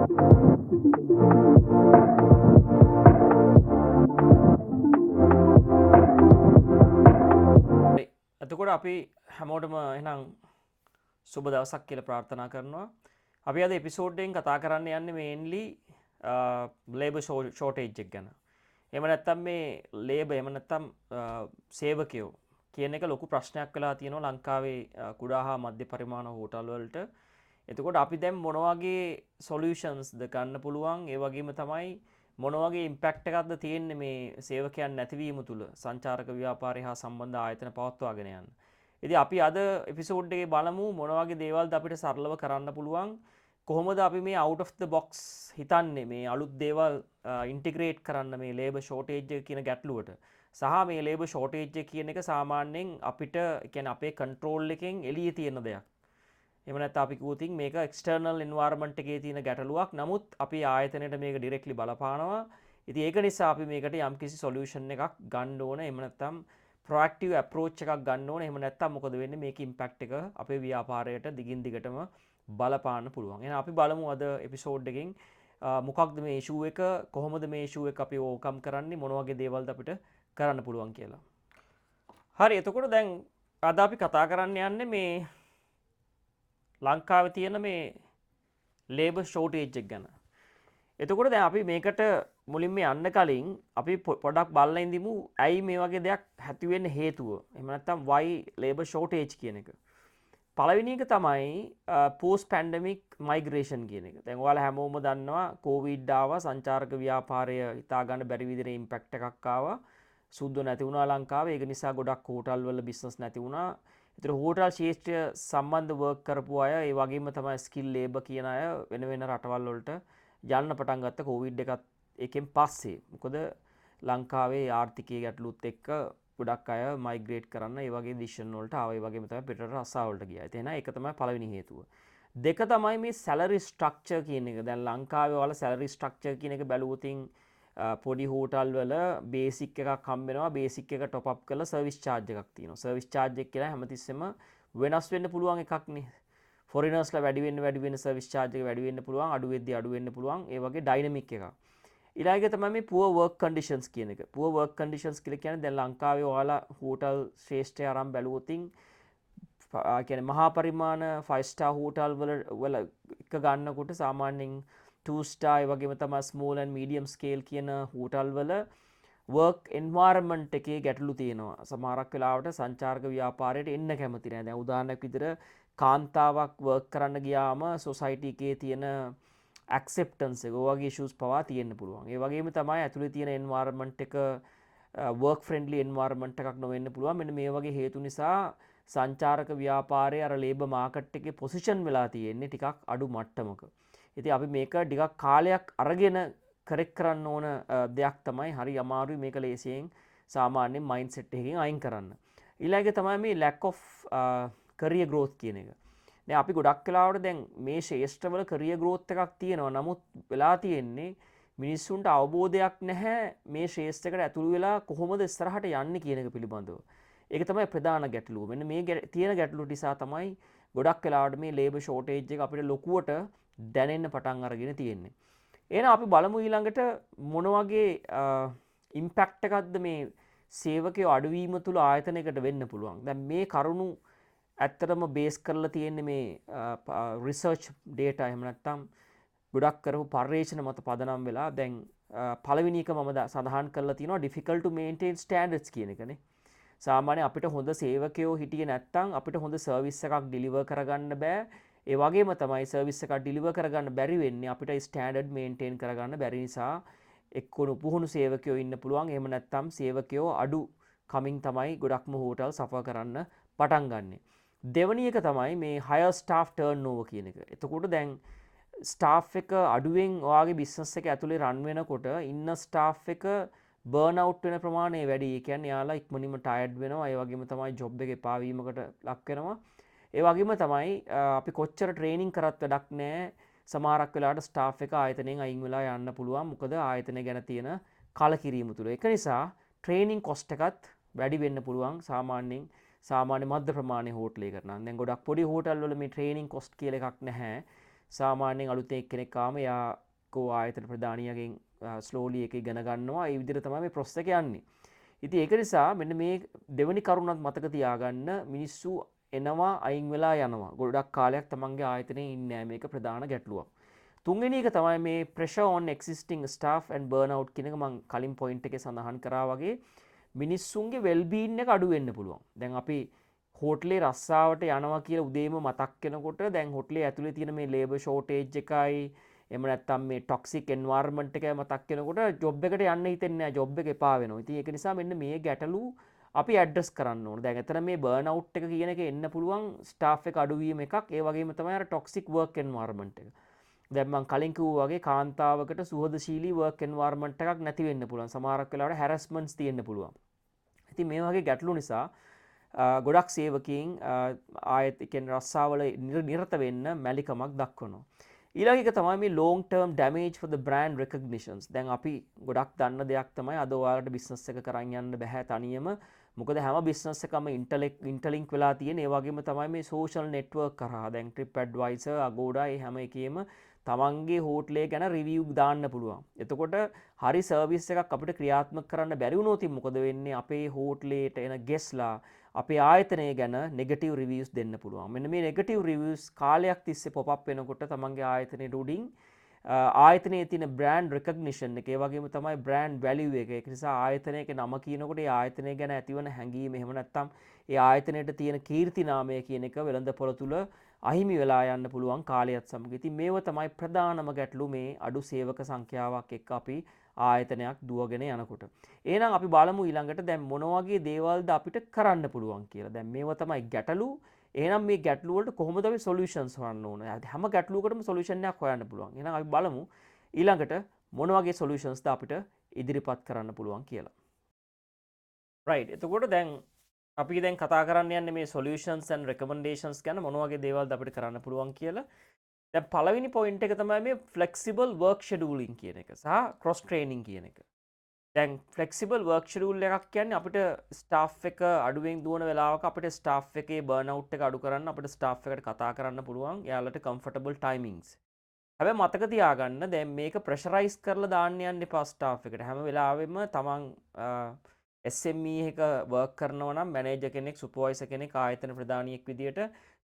එතකොට අපි හැමෝටම එහෙනම් සුබ දවසක් කියලා ප්‍රාර්ථනා කරනවා. අපි අද එපිසෝඩ් එකෙන් කතා කරන්න යන්නේ මේන්ලි ලේබර් ෂෝටේජ් එක ගැන. එහෙම නැත්නම් මේ ලේබර් එහෙම නැත්නම් සේවකයෝ කියන එක ලොකු ප්‍රශ්නයක් වෙලා තියෙනවා ලංකාවේ කුඩා හා මධ්‍ය පරිමාණ හෝටල් වලට. එතකොට අපි දැන් මොන වගේ සොලියුෂන්ස්ද ගන්න පුළුවන්? ඒ වගේම තමයි මොන වගේ ඉම්පැක්ට් එකක්ද තියෙන්නේ මේ සේවකයන් නැතිවීම තුළ සංචාරක ව්‍යාපාරය හා සම්බන්ධ ආයතන පවත්වාගෙන යන්න. ඉතින් අපි අද එපිසෝඩ් එකේ බලමු මොන වගේ දේවල්ද අපිට සරලව කරන්න පුළුවන්. කොහොමද අපි මේ out of the box හිතන්නේ මේ අලුත් දේවල් ඉන්ටිග්‍රේට් කරන්න මේ ලේබර් ෂෝටේජ් එක කියන ගැටලුවට. සහ මේ ලේබර් ෂෝටේජ් එක කියන එක සාමාන්‍යයෙන් අපිට කියන්නේ අපේ කන්ට්‍රෝල් එකෙන් එළියේ තියෙන දෙයක්. එහෙම නැත්නම් අපි කිව්වොත් මේක එක්ස්ටර්නල් එන්වයරන්මන්ට් එකේ තියෙන ගැටලුවක්. නමුත් අපි ආයතනයට මේක ඩිරෙක්ට්ලි බලපානවා. ඉතින් ඒක නිසා අපි මේකට යම්කිසි සොලියුෂන් එකක් ගන්න ඕන. එහෙම නැත්නම් ප්‍රොඇක්ටිව් අප්‍රෝච් එකක් ගන්න ඕන. එහෙම නැත්නම් මොකද වෙන්නේ මේක ඉම්පැක්ට් එක අපේ ව්‍යාපාරයට දිගින් දිගටම බලපාන්න පුළුවන්. එහෙනම් අපි බලමු අද එපිසෝඩ් එකෙන් මොකක්ද මේ ඉෂුව එක, කොහොමද මේ ඉෂුව එක අපි ඕවර්කම් කරන්නේ, මොන වගේ දේවල්ද අපිට කරන්න පුළුවන් කියලා. හරි, එතකොට දැන් අද අපි කතා කරන්න යන්නේ මේ ලංකාවේ තියෙන මේ ලේබර් ෂෝටේජ් එක ගැන. එතකොට දැන් අපි මේකට මුලින්ම යන්න කලින් අපි පොඩක් බලලා ඉඳිමු ඇයි මේ වගේ දෙයක් ඇති වෙන්න හේතුව. එහෙම නැත්නම් why labor shortage කියන එක. පළවෙනි එක තමයි post pandemic migration කියන එක. දැන් ඔයාලා හැමෝම දන්නවා කොවිඩ් ආවා, සංචාරක ව්‍යාපාරය හිතා ගන්න බැරි විදිහට ඉම්පැක්ට් එකක් ආවා. සුද්ධ නැති වුණා ලංකාවේ. ඒක නිසා ගොඩක් හෝටල් වල බිස්නස් නැති වුණා. ඒතර හෝටල් ශේෂ්ත්‍රය සම්බන්ධ වර්ක් කරපු අය, ඒ වගේම තමයි ස්කිල් ලේබර් කියන අය වෙන වෙන රටවල් වලට යන්න පටන් ගත්ත කොවිඩ් එකත් එකෙන් පස්සේ. මොකද ලංකාවේ ආර්ථිකයේ ගැටලුත් එක්ක ගොඩක් අය මයිග්‍රේට් කරන්න ඒ වගේ ඩිසිෂන් වලට ආවා. ඒ වගේම තමයි පිටරට රස්සාව වලට ගියා. ඉතින් ඒක තමයි පළවෙනි හේතුව. දෙක තමයි මේ සැලරි ස්ට්‍රක්චර් කියන එක. දැන් ලංකාවේ වල සැලරි ස්ට්‍රක්චර් කියන එක බැලුවොත් පොඩි හෝටල් වල බේසික් එකක් හම්බ වෙනවා. බේසික් එක টොප් අප් කරලා සර්විස් charge එකක් තියෙනවා. සර්විස් charge එක කියලා හැමතිස්සෙම වෙනස් වෙන්න පුළුවන් එකක් නේ. ෆොරිනර්ස්ලා වැඩි වෙන්න සර්විස් charge එක වැඩි වෙන්න පුළුවන්, අඩු වෙද්දී අඩු වෙන්න පුළුවන්. ඒ වගේ ඩයිනමික් එකක්. ඊළඟ තමයි මේ poor work conditions කියන එක. poor work conditions කියලා කියන්නේ දැන් ලංකාවේ ඔයාලා හෝටල් ශ්‍රේෂ්ඨය අරන් බැලුවොත් කියන්නේ මහා පරිමාණ 5 star හෝටල් වල එක ගන්නකොට සාමාන්‍යයෙන් 2 star ඒ වගේම තමයි small and medium scale කියන හෝටල් වල work environment එකේ ගැටලු තියෙනවා. සමහරක් වෙලාවට සංචාරක ව්‍යාපාරයට එන්න කැමති නැහැ. දැන් උදාහරණයක් විදිහට කාන්තාවක් වර්ක් කරන්න ගියාම සොසයිටි එකේ තියෙන ඇක්සෙප්ටන්ස් එක ඔයගේ ඉෂුස් පවා තියෙන්න පුළුවන්. ඒ වගේම තමයි ඇතුලේ තියෙන එන්වයරන්මන්ට් එක වර්ක් ෆ්‍රෙන්ඩ්ලි එන්වයරන්මන්ට් එකක් නොවෙන්න පුළුවන්. මෙන්න මේ වගේ හේතු නිසා සංචාරක ව්‍යාපාරයේ අර ලේබර් මාකට් එකේ පොසිෂන් වෙලා තියෙන්නේ ටිකක් අඩු මට්ටමක. ඉතින් අපි මේක ටිකක් කාලයක් අරගෙන කරෙක්ට් කරන්න ඕන දෙයක් තමයි. හරි අමාරුයි මේක ලේසියෙන් සාමාන්‍යයෙන් මයින්ඩ්සෙට් එකකින් අයින් කරන්න. ඊළඟ තමයි මේ lack of career growth කියන එක. දැන් අපි ගොඩක් වෙලාවට දැන් මේ ශේෂ්ඨවල career growth එකක් තියෙනවා. නමුත් වෙලා තියෙන්නේ මිනිස්සුන්ට අවබෝධයක් නැහැ මේ ශේෂ්ඨයකට ඇතුළු වෙලා කොහොමද ඉස්සරහට යන්නේ කියන එක පිළිබඳව. ඒක තමයි ප්‍රධාන ගැටලුව. මෙන්න මේ තියෙන ගැටලුව නිසා තමයි ගොඩක් වෙලාවට මේ ලේබර් ෂෝටේජ් එක අපිට ලොකුවට දැනෙන්න පටන් අරගෙන තියෙන්නේ. එහෙනම් අපි බලමු ඊළඟට මොන වගේ ඉම්පැක්ට් එකක්ද මේ සේවකයෝ අඩුවීම තුළ ආයතනයකට වෙන්න පුළුවන්. දැන් මේ කරුණු ඇත්තටම බේස් කරලා තියෙන්නේ මේ රිසර්ච් ඩේටා එහෙම නැත්නම් ගොඩක් කරපු පර්යේෂණ මත පදනම් වෙලා. දැන් පළවෙනි එක මම සඳහන් කරලා තියෙනවා difficult to maintain standards කියන එකනේ. සාමාන්‍යයෙන් අපිට හොඳ සේවකයෝ හිටියේ නැත්නම් අපිට හොඳ සර්විස් එකක් ඩිලිවර් කරගන්න බෑ. ඒ වගේම තමයි සර්විස් එකක් ඩිලිවර් කරගන්න බැරි වෙන්නේ අපිට ස්ටෑන්ඩඩ් මේන්ටේන් කරගන්න බැරි නිසා. එක්කෝ පුහුණු සේවකයෝ ඉන්න පුළුවන්. එහෙම නැත්නම් සේවකයෝ අඩු කමින් තමයි ගොඩක්ම හෝටල් සෆර් කරන්න පටන් ගන්නෙ. දෙවැනි එක තමයි මේ higher staff turnover කියන එක. එතකොට දැන් ස්ටාෆ් එක අඩුවෙන් ඔයාගේ බිස්නස් එක ඇතුලේ රන් වෙනකොට ඉන්න ස්ටාෆ් එක බර්න් අවුට් වෙන ප්‍රමාණය වැඩි. ඒ කියන්නේ යාලා ඉක්මනින්ම ටයර්ඩ් වෙනවා. ඒ වගේම තමයි ජොබ් එක එපා වීමකට ලක් වෙනවා. ඒ වගේම තමයි අපි කොච්චර ට්‍රේනින් කරත් වැඩක් නැහැ. සමහරක් වෙලාවට ස්ටාෆ් එක ආයතනයෙන් අයින් වෙලා යන්න පුළුවන්. මොකද ආයතනය ගැන තියෙන කලකිරීම තුල. ඒක නිසා ට්‍රේනින් කොස්ට් එකත් වැඩි වෙන්න පුළුවන් සාමාන්‍යයෙන් සාමාන්‍ය මධ්‍ය ප්‍රමාණයේ හෝටලයකට නම්. දැන් ගොඩක් පොඩි හෝටල් වල මේ ට්‍රේනින් කොස්ට් කියලා එකක් නැහැ. සාමාන්‍යයෙන් අලුතෙන් එක්කෙනෙක් ආවම එයා කෝ ආයතන ප්‍රධානියගෙන් ස්ලෝලි එක ඉගෙන ගන්නවා. ඒ විදිහට තමයි මේ ප්‍රොසෙස් එක යන්නේ. ඉතින් ඒක නිසා මෙන්න මේ දෙවනි කරුණත් මතක තියාගන්න මිනිස්සු එනවා අයින් වෙලා යනවා. ගොඩක් කාලයක් තමන්ගේ ආයතනයේ ඉන්නේ නැහැ. මේක ප්‍රධාන ගැටලුවක්. තුන්වෙනි එක තමයි මේ pressure on existing staff and burnout කියන එක මම කලින් point එකේ සඳහන් කරා වගේ මිනිස්සුන්ගේ well being එක අඩු වෙන්න පුළුවන්. දැන් අපි හෝටලේ රස්සාවට යනවා කියලා උදේම මතක් වෙනකොට දැන් හෝටලේ ඇතුලේ තියෙන මේ labor shortage එකයි එහෙම නැත්නම් මේ toxic environment එකයි මතක් වෙනකොට job එකට යන්න හිතෙන්නේ නැහැ. job එක එපා වෙනවා. ඉතින් ඒක නිසා මෙන්න මේ ගැටලු අපි ඇඩ්‍රස් කරන්න ඕන. දැන් එතන මේ බර්න්අවුට් එක කියන එක එන්න පුළුවන් ස්ටාෆ් එක අඩුවීම එකක්. ඒ වගේම තමයි අර ටොක්සික් වර්ක් එන්වයරන්මන්ට් එක. දැන් මම කලින් කිව්වා වගේ කාන්තාවකට සුහදශීලී වර්ක් එන්වයරන්මන්ට් එකක් නැති වෙන්න පුළුවන්. සමහරක් වෙලාවට හැරස්මන්ට්ස් තියෙන්න පුළුවන්. ඉතින් මේ වගේ ගැටලු නිසා ගොඩක් සේවකයින් ආයෙත් කියන්නේ රස්සාවල නිරත වෙන්න මැලිකමක් දක්වනවා. ඊළඟ එක තමයි මේ long term damage for the brand recognitions. දැන් අපි ගොඩක් දන්න දෙයක් තමයි අද ඔයාලට බිස්නස් එක කරන් යන්න බෑ තනියම. මොකද හැම බිස්නස් එකම ඉන්ටර්ලින්ක් වෙලා තියෙන. ඒ වගේම තමයි මේ social network කරා. දැන් TripAdvisor, Agoda ඒ හැම එකේම තමන්ගේ හෝටලේ ගැන රිවිව් දාන්න පුළුවන්. එතකොට හරි සර්විස් එකක් අපිට ක්‍රියාත්මක කරන්න බැරි වුණොත් මොකද වෙන්නේ? අපේ හෝටලේට එන ගෙස්ලා අපේ ආයතනය ගැන නෙගටිව් රිවියස් දෙන්න පුළුවන්. මෙන්න මේ නෙගටිව් රිවියස් කාලයක් තිස්සේ පොප් අප් වෙනකොට තමන්ගේ ආයතනයේ උඩින් ආයතනයේ තියෙන බ්‍රෑන්ඩ් රෙකග්නිෂන් එක, ඒ වගේම තමයි බ්‍රෑන්ඩ් වැලියු එක. ඒක නිසා ආයතනයක නම කියනකොට ඒ ආයතනය ගැන ඇතිවන හැඟීම, එහෙම නැත්නම් ඒ ආයතනයට තියෙන කීර්ති නාමය කියන එක වෙළඳපොළ තුල අහිමි වෙලා යන්න පුළුවන් කාලයත් සමග. ඉතින් මේව තමයි ප්‍රධානම ගැටලු මේ අඩු සේවක සංඛ්‍යාවක් එක්ක අපි ආයතනයක් දුවගෙන යනකොට. එහෙනම් අපි බලමු ඊළඟට දැන් මොන වගේ දේවල්ද අපිට කරන්න පුළුවන් කියලා. දැන් මේව තමයි ගැටලු. එහෙනම් මේ ගැටලු වලට කොහොමද අපි සොලියුෂන්ස් හොයන්න ඕන? හැම ගැටලුවකටම සොලියුෂන් එකක් හොයන්න පුළුවන්. එහෙනම් අපි බලමු ඊළඟට මොන වගේ සොලියුෂන්ස්ද අපිට ඉදිරිපත් කරන්න පුළුවන් කියලා. රයිට්. එතකොට දැන් අපි දැන් කතා කරන්න යන්නේ මේ solutions and recommendations ගැන මොන වගේ දේවල්ද අපිට කරන්න පුළුවන් කියලා. දැන් පළවෙනි point එක තමයි මේ flexible work scheduling කියන එක සහ cross training කියන එක. දැන් flexible work schedule එකක් කියන්නේ අපිට staff එක අඩුවෙන් දුවන වෙලාවක අපිට staff එකේ burnout එක අඩු කරන්න අපිට staff එකට කතා කරන්න පුළුවන්. එයාලට comfortable timings. හැබැයි මතක තියාගන්න දැන් මේක ප්‍රෙෂරයිස් කරලා දාන්න යන්න එපා ස්ටාෆ් එකට. හැම වෙලාවෙම තමන් SME එක වර්ක් කරනවා නම් මැනේජර් කෙනෙක්, සුපර්වයිසර් කෙනෙක්, ආයතන ප්‍රධානියෙක් විදියට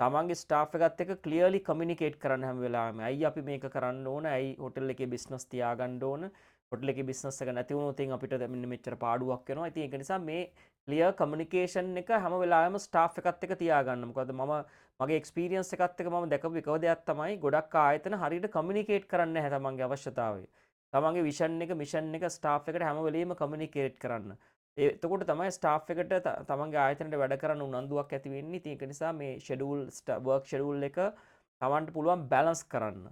තමන්ගේ ස්ටාෆ් එකත් එක්ක ක්ලියර්ලි කමියුනිකේට් කරන්න හැම වෙලාවෙම. ඇයි අපි මේක කරන්න ඕන? ඇයි හොටෙල් එකේ බිස්නස් තියාගන්න ඕන? හොටෙල් එකේ බිස්නස් එක නැති වුණොත් අපිට මෙන්න මෙච්චර පාඩුවක් වෙනවා. ඉතින් ඒක නිසා මේ ක්ලියර් කමියුනිකේෂන් එක හැම වෙලාවෙම ස්ටාෆ් එකත් එක්ක තියාගන්න. මොකද මගේ එක්ස්පීරියන්ස් එකත් එක්ක මම දැකපු එක දෙයක් තමයි ගොඩක් ආයතන හරියට කමියුනිකේට් කරන්නේ නැහැ තමන්ගේ අවශ්‍යතාවය. තමන්ගේ විෂන් එක, මිෂන් එක ස්ටාෆ් එකට හැම වෙලෙම කමියුනිකේට් කරන්න. එතකොට තමයි ස්ටාෆ් එකට තමන්ගේ ආයතනයට වැඩ කරන්න උනන්දුවක් ඇති වෙන්නේ. ඉතින් ඒක නිසා මේ ෂෙඩියුල් වර්ක් ෂෙඩියුල් එක තමන්ට පුළුවන් බැලන්ස් කරන්න.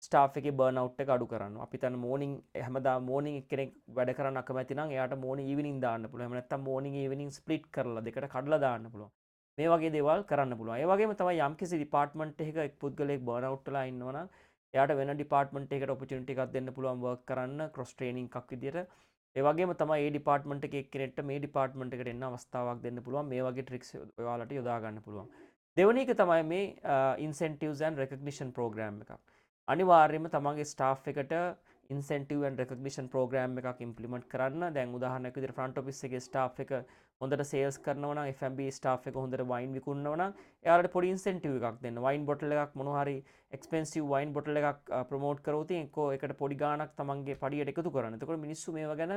ස්ටාෆ් එකේ බර්න් අවුට් එක අඩු කරන්න. අපි තන මෝර්නින් හැමදාම මෝර්නින් එක්කෙනෙක් වැඩ කරන්න අකමැති නම් එයාට මෝර්නින් ඊවිනින් දාන්න පුළුවන්. එහෙම නැත්නම් මෝර්නින් ඊවිනින් ස්ප්ලිට් කරලා දෙකට කඩලා දාන්න පුළුවන්. මේ වගේ දේවල් කරන්න පුළුවන්. ඒ වගේම තමයි යම්කිසි ඩිපාර්ට්මන්ට් එකක එක් පුද්ගලයෙක් බර්න් අවුට් වෙලා ඉන්නවනම් එයාට වෙන ඩිපාර්ට්මන්ට් එකකට ඔපචුනිටි එකක් දෙන්න පුළුවන් වර්ක් කරන්න ක්‍රොස් ට්‍රේනින් එකක් විදියට. ඒ වගේම තමයි ඒ ඩිපාර්ට්මන්ට් එකේ එක්කෙනෙක්ට මේ ඩිපාර්ට්මන්ට් එකට එන්න අවස්ථාවක් දෙන්න පුළුවන්. මේ වගේ ට්‍රික්ස් ඔයාලට යොදා ගන්න පුළුවන්. දෙවෙනි එක තමයි මේ incentives and recognition program එකක්. අනිවාර්යයෙන්ම තමන්ගේ ස්ටාෆ් එකට incentive and recognition program එකක් implement කරන්න. දැන් උදාහරණයක් විදිහට front office එකේ ස්ටාෆ් එක හොඳට sales කරනවා නම් F&B ස්ටාෆ් එක හොඳට වයින් විකුණනවා නම් එයාලට පොඩි incentive එකක් දෙන්න. වයින් බොටල් එකක් මොනවා හරි expensive වයින් බොටල් එකක් ප්‍රොමෝට් කරොත් එක්කෝ ඒකට පොඩි ගාණක් තමන්ගේ පඩියට එකතු කරන්න. එතකොට මිනිස්සු මේව ගැන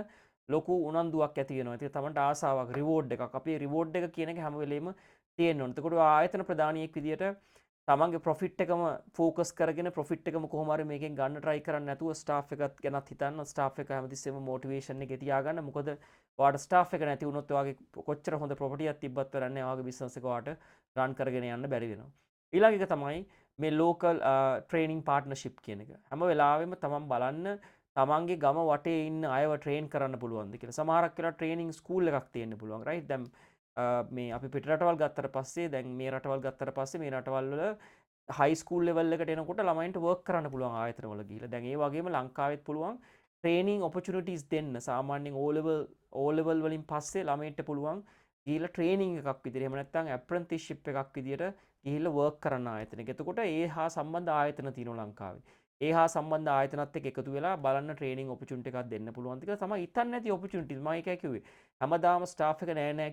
ලොකු උනන්දුවක් ඇති වෙනවා. ඒක තමන්ට ආසාවක් රිවෝඩ් එකක්. අපි රිවෝඩ් එක කියන එක හැම වෙලෙම තියෙන්න ඕනේ. එතකොට ආයතන ප්‍රධානියෙක් විදියට තමන්ගේ ප්‍රොෆිට් එකම ෆෝකස් කරගෙන ප්‍රොෆිට් එකම කොහොම හරි මේකෙන් ගන්න try කරන්නේ නැතුව ස්ටාෆ් එකත් ගැනත් හිතන්න. ස්ටාෆ් එක හැමතිස්සෙම මොටිවේෂන් එකේ තියාගන්න. මොකද ඔයාට ස්ටාෆ් එක නැති වුණොත් ඔයාගේ කොච්චර හොඳ ප්‍රොපර්ටියක් තිබ්බත් කරන්නේ ඔයාගේ බිස්නස් එක ඔයාට රන් කරගෙන යන්න බැරි වෙනවා. ඊළඟ එක තමයි මේ ලෝකල් ට්‍රේනින් පාර්ට්නර්ෂිප් කියන එක. හැම වෙලාවෙම තමන් බලන්න තමන්ගේ ගම වටේ ඉන්න අයව ට්‍රේන් කරන්න පුළුවන්ද කියලා. සමහරක් වෙලා ට්‍රේනින් ස්කූල් එකක් තියෙන්න පුළුවන්. රයිට්. දැන් මේ අපි පිට රටවල් ගත්තට පස්සේ දැන් මේ රටවල් ගත්තට පස්සේ මේ රටවල් වල හයි ස්කූල් ලෙවල් එකට එනකොට ළමයින්ට වර්ක් කරන්න පුළුවන් ආයතනවල ගිහිල්ලා. දැන් ඒ වගේම ලංකාවෙත් පුළුවන් ට්‍රේනින් ඔපචුනිටිස් දෙන්න. සාමාන්‍යයෙන් O level වලින් පස්සේ ළමයින්ට පුළුවන් ගිහිල්ලා ට්‍රේනින් එකක් විදිහට එහෙම නැත්නම් ඇප්‍රන්ටිස්ෂිප් එකක් විදිහට ගිහිල්ලා වර්ක් කරන්න ආයතනයක. එතකොට ඒ හා සම්බන්ධ ආයතන තියෙනවා ලංකාවේ. ඒ හා සම්බන්ධ ආයතනත් එක්ක එකතු වෙලා බලන්න ට්‍රේනින් ඔපචුනිටි එකක් දෙන්න පුළුවන් කියලා තමයි හිතන්නේ නැති ඔපචුනිටිස් මම ඒකයි කිව්වේ. හැමදාම ස්ටාෆ් එක නෑ නෑ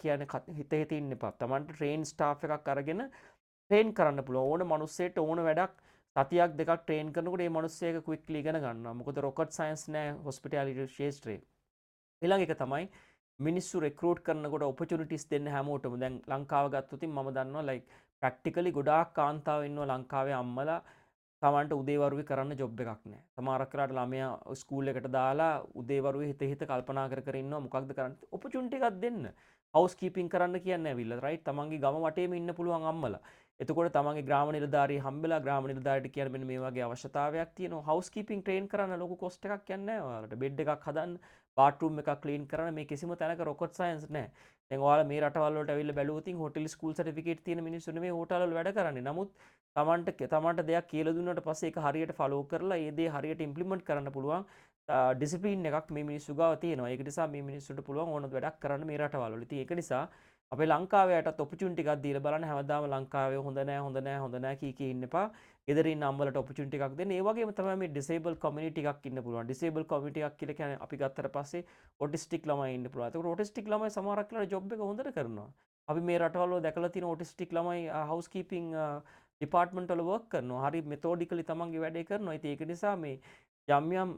කියන්නේ හිත හිත ඉන්න එපා. Tamanට ට්‍රේන් ස්ටාෆ් එකක් අරගෙන ට්‍රේන් කරන්න පුළුවන්. ඕන මිනිස්සෙට ඕන වැඩක් සතියක් දෙකක් ට්‍රේන් කරනකොට මේ මිනිස්සෙක් ක්වික්ලි ඉගෙන ගන්නවා. මොකද රොකට් සයන්ස් නෑ හොස්පිටැලිටි ශාස්ත්‍රයේ. ඊළඟ එක තමයි මිනිස්සු රෙක්රූට් කරනකොට ඔපචුනිටිස් දෙන්න හැමෝටම. දැන් ලංකාව ගත්තොත් මම දන්නවා ලයික් ප්‍රැක්ටිකලි ගොඩාක් කාන්තාවෝ ඉන්නවා ලංකාවේ අම්මලා තමන්ට උදේවරුවේ කරන්න ජොබ් එකක් නැහැ. සමහරක් වෙලාවට ළමයා ස්කූල් එකට දාලා උදේවරුවේ හිත හිත කල්පනා කර කර ඉන්නවා මොකක්ද කරන්න. ඔපචුනිටි එකක් දෙන්න. හවුස් කීපින් කරන්න කියන්නේ ඇවිල්ලා රයිට් තමන්ගේ ගම වටේම ඉන්න පුළුවන් අම්මලා. එතකොට තමන්ගේ ග්‍රාම නිලධාරිය හම්බෙලා ග්‍රාම නිලධාරියට කියන මෙන්න මේ වගේ අවශ්‍යතාවයක් තියෙනවා. හවුස් කීපින් ට්‍රේන් කරන්න ලොකු කොස්ට් එකක් යන්නේ නැහැ ඔයාලට. බෙඩ් එකක් හදන්න, බාත්රූම් එකක් ක්ලීන් කරන්න මේ කිසිම තැනක රොකට් සයන්ස් නැහැ. දැන් ඔයාලා මේ රටවල් වලට ඇවිල්ලා බැලුවොත් හොටෙල් ස්කූල් සර්ටිෆිකේට් තියෙන මිනිස්සු නෙමෙයි හෝටල් වල වැඩ කරන්නේ. නමුත් තමන්ට දෙයක් කියලා දුන්නට පස්සේ ඒක හරියට ෆලෝ කරලා ඒ දේ හරියට ඉම්ප්ලිමන්ට් කරන්න පුළුවන් ඩිසිප්ලින් එකක් මේ මිනිස්සු ගාව තියෙනවා. ඒක නිසා මේ මිනිස්සුන්ට පුළුවන් ඕන වැඩක් කරන්න මේ රටවල් වල. ඉතින් ඒක නිසා අපේ ලංකාවයටත් ඔපචුනිටි එකක් දීලා බලන්න. හැමදාම ලංකාවේ හොඳ නෑ කී ඉන්න එපා. ගෙදර ඉන්න අම්මලට ඔපචුනිටි එකක් දෙන්න. ඒ වගේම තමයි මේ ඩිසේබල් කමියුනිටි එකක් ඉන්න පුළුවන්. ඩිසේබල් කමියුනිටි එකක් කියලා කියන්නේ අපි ගත්තට පස්සේ ඔටිස්ටික් ළමයි ඉන්න පුළුවන්. ඒකට ඔටිස්ටික් ළමයි සමහරක් වෙලාවට ජොබ් එක හොඳට කරනවා. අපි මේ රටවල් වල දැකලා තියෙන ඔටිස්ටික් ළමයි හවුස් කීපින් ඩිපාර්ට්මන්ට් වල වර්ක් කරනවා. හරි මෙතෝඩිකලි තමන්ගේ වැඩේ කරනවා. ඉතින් ඒක නිසා මේ යම්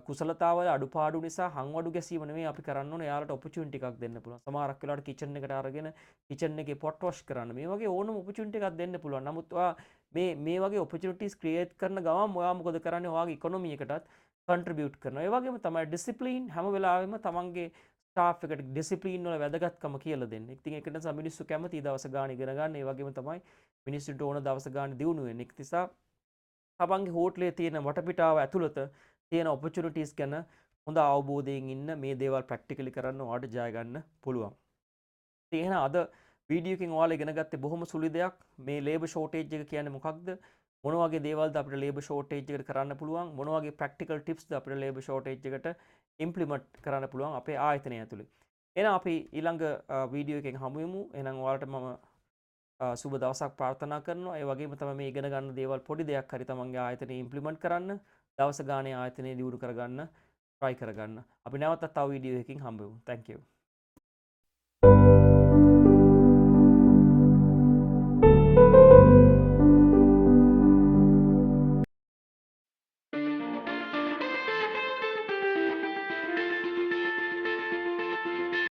කුසලතාවල අඩුපාඩු නිසා හංවඩු ගැසීම නෙමෙයි අපි කරන්න ඕනේ. එයාලට ඔපචුනිටි එකක් දෙන්න පුළුවන්. සමහරක් වෙලාවට කිචන් එකට අරගෙන කිචන් එකේ පොට් වොෂ් කරන්න. මේ වගේ ඕනම ඔපචුනිටි එකක් දෙන්න පුළුවන්. නමුත් ඔයා මේ වගේ ඔපචුනිටිස් ක්‍රියේට් කරන ගමන් ඔයා මොකද කරන්නේ? ඔයාගේ ඉකොනොමි එකටත් කන්ට්‍රිබියුට් කරනවා. ඒ වගේම තමයි ඩිසිප්ලින් හැම වෙලාවෙම තමන්ගේ ස්ටාෆ් එකට ඩිසිප්ලින් වල වැදගත්කම කියලා දෙන්න. ඉතින් ඒක නිසා මිනිස්සු කැමති දවස ගාන ඉගෙන ගන්න. ඒ වගේම තමයි මිනිස්සුන්ට ඕන දවස ගාන දියුණු වෙන්න. ඒක නිසා තමන්ගේ හෝටලේ තියෙන වටපිටාව ඇතුළත තියෙන ඔපචුනිටිස් ගැන හොඳ අවබෝධයෙන් ඉන්න මේ දේවල් ප්‍රැක්ටිකලි කරන්න ඔයාලට ජය ගන්න පුළුවන්. ඉතින් එහෙනම් අද වීඩියෝ එකෙන් ඔයාලා ඉගෙන ගත්තේ බොහොම සුළු දෙයක්. මේ ලේබර් ෂෝටේජ් එක කියන්නේ මොකක්ද? මොන වගේ දේවල්ද අපිට ලේබර් ෂෝටේජ් එකට කරන්න පුළුවන්? මොන වගේ ප්‍රැක්ටිකල් ටිප්ස්ද අපිට ලේබර් ෂෝටේජ් එකට ඉම්ප්ලිමන්ට් කරන්න පුළුවන් අපේ ආයතනය ඇතුලේ. එහෙනම් අපි ඊළඟ වීඩියෝ එකෙන් හමු වෙමු. එහෙනම් ඔයාලට මම සුබ දවසක් ප්‍රාර්ථනා කරනවා. ඒ වගේම තමයි මේ ඉගෙන ගන්න දේවල් පොඩි දෙයක් හරි තමන්ගේ ආයතනයේ ඉම්ප්ලිමන්ට් කරන්න. දවස ගානේ ආයතනය දියුණු කරගන්න try කරගන්න. අපි නැවතත් තව වීඩියෝ එකකින් හම්බ වෙමු. Thank you.